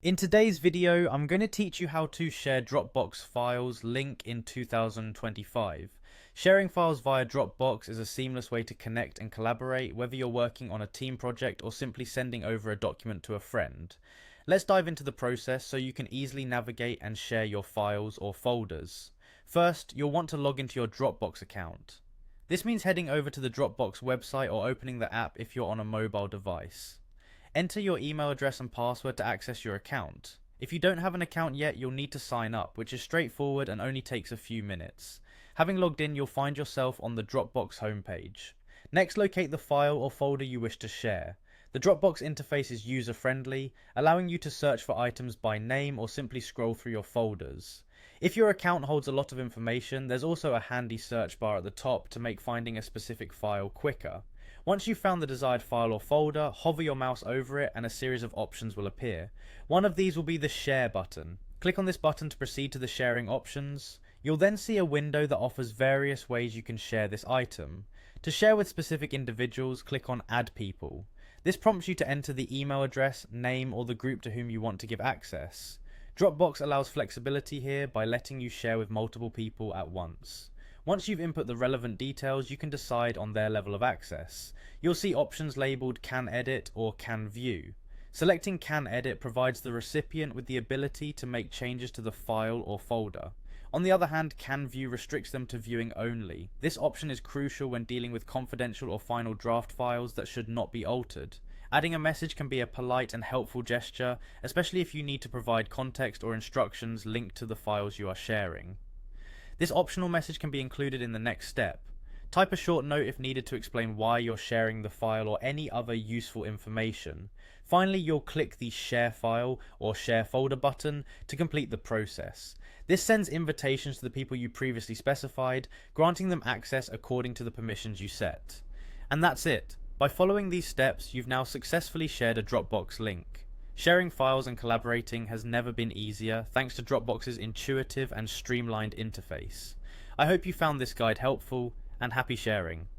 In today's video, I'm going to teach you how to share Dropbox files link in 2025. Sharing files via Dropbox is a seamless way to connect and collaborate, whether you're working on a team project or simply sending over a document to a friend. Let's dive into the process so you can easily navigate and share your files or folders. First, you'll want to log into your Dropbox account. This means heading over to the Dropbox website or opening the app if you're on a mobile device. Enter your email address and password to access your account. If you don't have an account yet, you'll need to sign up, which is straightforward and only takes a few minutes. Having logged in, you'll find yourself on the Dropbox homepage. Next, locate the file or folder you wish to share. The Dropbox interface is user-friendly, allowing you to search for items by name or simply scroll through your folders. If your account holds a lot of information, there's also a handy search bar at the top to make finding a specific file quicker. Once you've found the desired file or folder, hover your mouse over it and a series of options will appear. One of these will be the Share button. Click on this button to proceed to the sharing options. You'll then see a window that offers various ways you can share this item. To share with specific individuals, click on Add People. This prompts you to enter the email address, name, or the group to whom you want to give access. Dropbox allows flexibility here by letting you share with multiple people at once. Once you've input the relevant details, you can decide on their level of access. You'll see options labelled Can Edit or Can View. Selecting Can Edit provides the recipient with the ability to make changes to the file or folder. On the other hand, Can View restricts them to viewing only. This option is crucial when dealing with confidential or final draft files that should not be altered. Adding a message can be a polite and helpful gesture, especially if you need to provide context or instructions linked to the files you are sharing. This optional message can be included in the next step. Type a short note if needed to explain why you're sharing the file or any other useful information. Finally, you'll click the Share File or Share Folder button to complete the process. This sends invitations to the people you previously specified, granting them access according to the permissions you set. And that's it. By following these steps, you've now successfully shared a Dropbox link. Sharing files and collaborating has never been easier thanks to Dropbox's intuitive and streamlined interface. I hope you found this guide helpful, and happy sharing.